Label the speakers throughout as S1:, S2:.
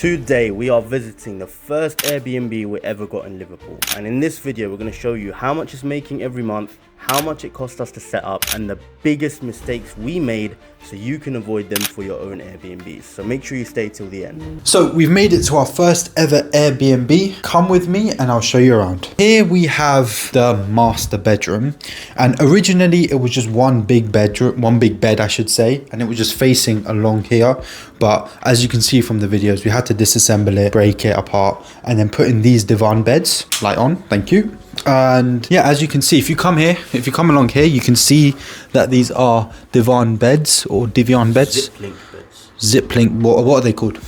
S1: Today we are visiting the first Airbnb we ever got in Liverpool, and in this video we're going to show you how much it's making every month, how much it cost us to set up, and the biggest mistakes we made so you can avoid them for your own Airbnbs. So make sure you stay till the end.
S2: So we've made it to our first ever Airbnb. Come with me and I'll show you around. Here we have the master bedroom, and originally it was just one big bed I should say, and it was just facing along here. But as you can see from the videos, we had to disassemble it, break it apart, and then put in these divan beds. Light on, thank you. And yeah, as you can see, if you come along here, you can see that these are divan beds or divan beds.
S1: Zip-link beds.
S2: Zip-link, what are they called?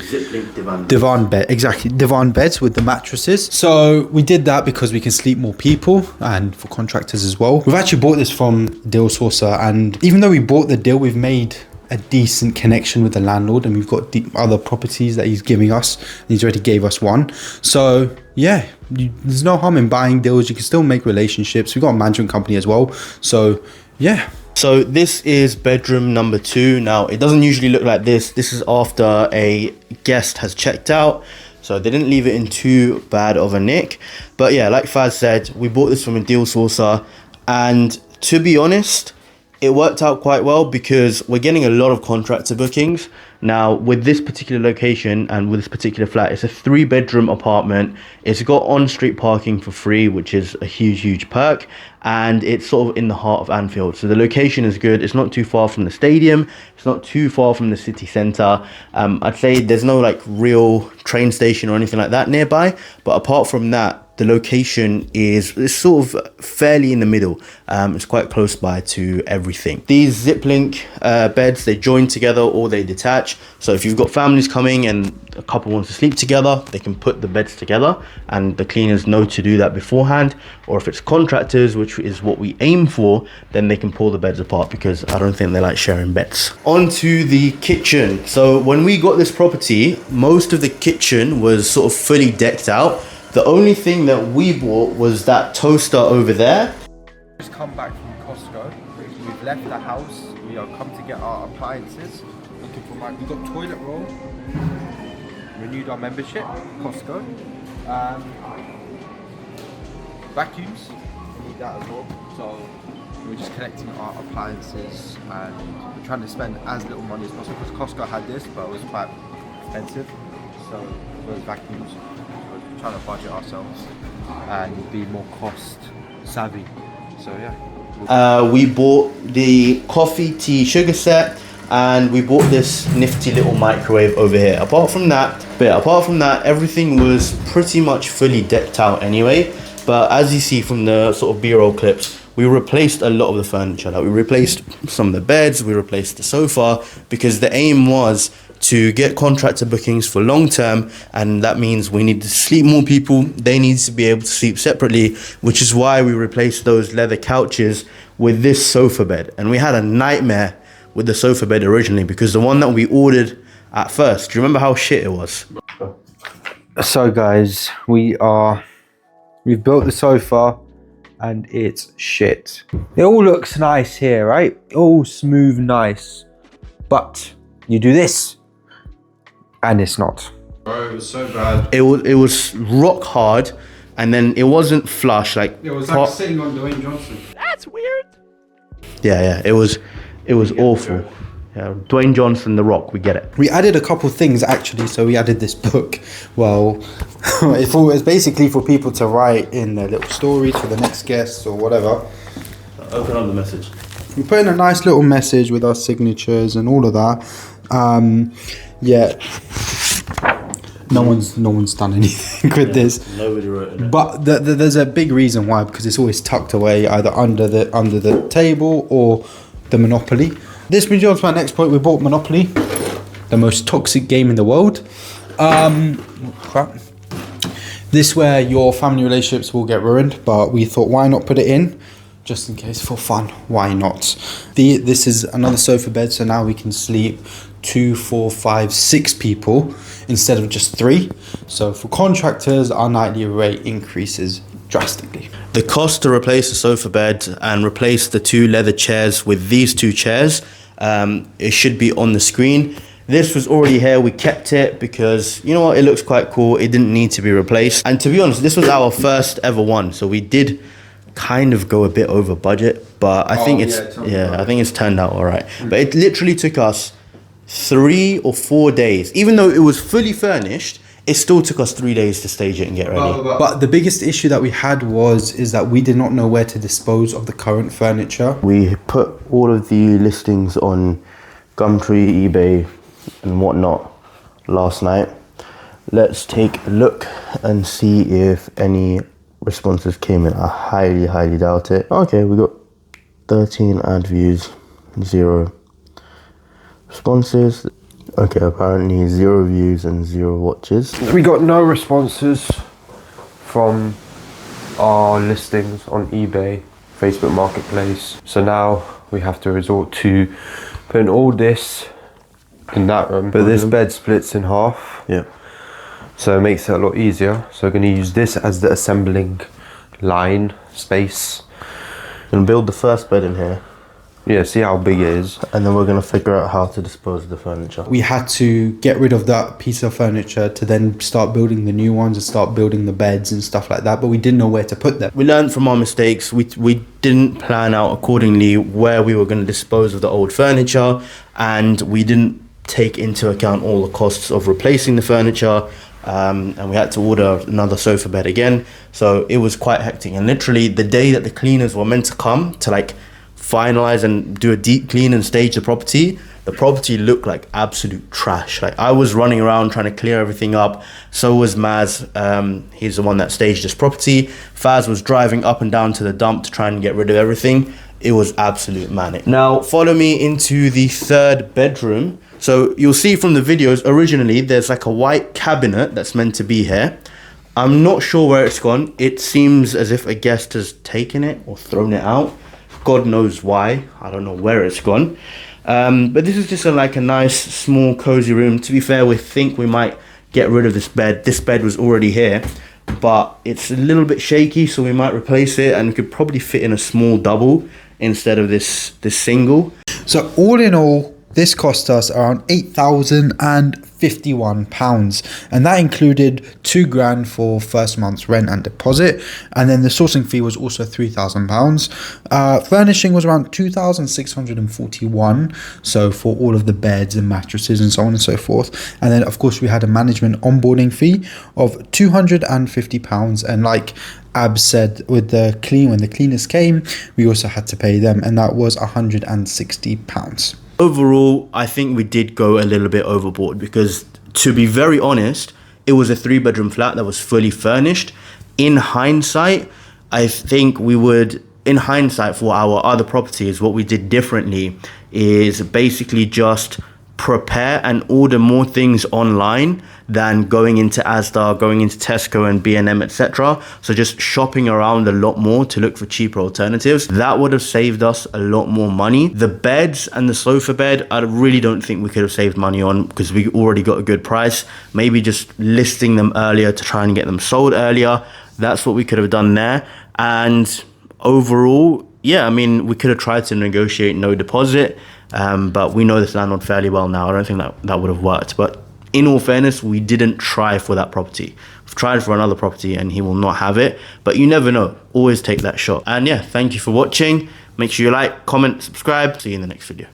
S1: Zip-link divan.
S2: Divan bed, exactly. Divan beds with the mattresses. So we did that because we can sleep more people and for contractors as well. We've actually bought this from Deal Sourcer, and even though we bought the deal, we've made a decent connection with the landlord, and we've got other properties that he's giving us, and he's already gave us one. So yeah, there's no harm in buying deals. You can still make relationships. We've got a management company as well. So yeah.
S1: So this is bedroom number 2. Now it doesn't usually look like this. This is after a guest has checked out, so they didn't leave it in too bad of a nick. But yeah, like Faz said, we bought this from a Deal Sourcer, and to be honest, it worked out quite well because we're getting a lot of contractor bookings. Now with this particular location and with this particular flat, it's a 3-bedroom apartment. It's got on-street parking for free, which is a huge perk, and it's sort of in the heart of Anfield. So the location is good. It's not too far from the stadium. It's not too far from the city centre. I'd say there's no like real train station or anything like that nearby, but apart from that, the location is sort of fairly in the middle. It's quite close by to everything. These zip-link beds, they join together or they detach. So if you've got families coming and a couple wants to sleep together, they can put the beds together, and the cleaners know to do that beforehand. Or if it's contractors, which is what we aim for, then they can pull the beds apart, because I don't think they like sharing beds. On to the kitchen. So when we got this property, most of the kitchen was sort of fully decked out. The only thing that we bought was that toaster over there.
S2: Just come back from Costco. We've left the house. We are come to get our appliances. Looking for we got toilet roll. Renewed our membership, Costco. Vacuums. We need that as well. So we're just collecting our appliances, and we're trying to spend as little money as possible because Costco had this, but it was quite expensive. So those vacuums. Trying to budget ourselves and be more cost savvy. So yeah,
S1: we bought the coffee, tea, sugar set, and we bought this nifty little microwave over here. Apart from that, everything was pretty much fully decked out anyway. But as you see from the sort of B-roll clips, we replaced a lot of the furniture. Like we replaced some of the beds, we replaced the sofa, because the aim was to get contractor bookings for long term, and that means we need to sleep more people. They need to be able to sleep separately, which is why we replaced those leather couches with this sofa bed. And we had a nightmare with the sofa bed originally, because the one that we ordered at first, do you remember how shit it was?
S2: So guys, we've built the sofa and it's shit. It all looks nice here, right? All smooth, nice. But you do this and it's not. Bro, it was so bad.
S1: It was rock hard, and then it wasn't flush. Like
S2: it was like sitting on Dwayne Johnson.
S1: That's weird. Yeah, it was awful. Yeah, Dwayne Johnson, The Rock, we get it.
S2: We added a couple things actually. So we added this book. Well, it's basically for people to write in their little stories for the next guests or whatever.
S1: Open up the message.
S2: We put in a nice little message with our signatures and all of that. Yeah, no one's done anything with this.
S1: Nobody wrote it.
S2: But there's a big reason why, because it's always tucked away either under the table or the Monopoly. This brings you on to my next point. We bought Monopoly, the most toxic game in the world. Crap. This where your family relationships will get ruined, but we thought, why not put it in? Just in case, for fun, why not? This is another sofa bed, so now we can sleep 2, 4, 5, 6 people instead of just 3. So for contractors, our nightly rate increases drastically.
S1: The cost to replace the sofa bed and replace the 2 leather chairs with these 2 chairs, it should be on the screen. This was already here. We kept it because, you know what, it looks quite cool. It didn't need to be replaced. And to be honest, this was our first ever one. So we did kind of go a bit over budget, but I think I think it's turned out all right. But it literally took us 3 or 4 days. Even though it was fully furnished, it still took us 3 days to stage it and get ready.
S2: But the biggest issue that we had is that we did not know where to dispose of the current furniture.
S1: We put all of the listings on Gumtree, eBay and whatnot last night. Let's take a look and see if any responses came in. I highly doubt it. Okay, we got 13 ad views, 0 responses. Okay, apparently 0 views and 0 watches.
S3: We got no responses from our listings on eBay, Facebook Marketplace. So now we have to resort to putting all this in that room. But this bed splits in half.
S1: Yeah.
S3: So it makes it a lot easier. So we're going to use this as the assembling line space.
S1: Gonna build the first bed in here.
S3: Yeah, see how big it is.
S1: And then we're gonna figure out how to dispose of the furniture.
S2: We had to get rid of that piece of furniture to then start building the new ones and start building the beds and stuff like that. But we didn't know where to put them.
S1: We learned from our mistakes. We didn't plan out accordingly where we were gonna dispose of the old furniture, and we didn't take into account all the costs of replacing the furniture. And we had to order another sofa bed again. So it was quite hectic. And literally the day that the cleaners were meant to come to like finalize and do a deep clean and stage the property looked like absolute trash. Like I was running around trying to clear everything up. So was Maz. He's the one that staged this property. Faz was driving up and down to the dump to try and get rid of everything. It was absolute manic. Now follow me into the 3rd bedroom. So you'll see from the videos, originally there's like a white cabinet that's meant to be here. I'm not sure where it's gone. It seems as if a guest has taken it or thrown it out. God knows why. I don't know where it's gone. But this is just like a nice, small, cozy room. To be fair, we think we might get rid of this bed. This bed was already here, but it's a little bit shaky, so we might replace it, and we could probably fit in a small double instead of this single.
S2: So all in all, this cost us around £8,051, and that included £2,000 for first month's rent and deposit, and then the sourcing fee was also £3,000. Furnishing was around £2,641, so for all of the beds and mattresses and so on and so forth. And then of course we had a management onboarding fee of £250, and like Ab said, when the cleaners came, we also had to pay them, and that was £160.
S1: Overall, I think we did go a little bit overboard because, to be very honest, it was a 3-bedroom flat that was fully furnished. In hindsight, I think we would, in hindsight for our other properties, what we did differently is basically just prepare and order more things online than going into Asda, going into Tesco and B&M, etc. So just shopping around a lot more to look for cheaper alternatives. That would have saved us a lot more money. The beds and the sofa bed, I really don't think we could have saved money on because we already got a good price. Maybe just listing them earlier to try and get them sold earlier. That's what we could have done there. And overall, yeah, I mean, we could have tried to negotiate no deposit, but we know this landlord fairly well now. I don't think that would have worked. But in all fairness, we didn't try for that property. We've tried for another property and he will not have it. But you never know. Always take that shot. And yeah, thank you for watching. Make sure you like, comment, subscribe. See you in the next video.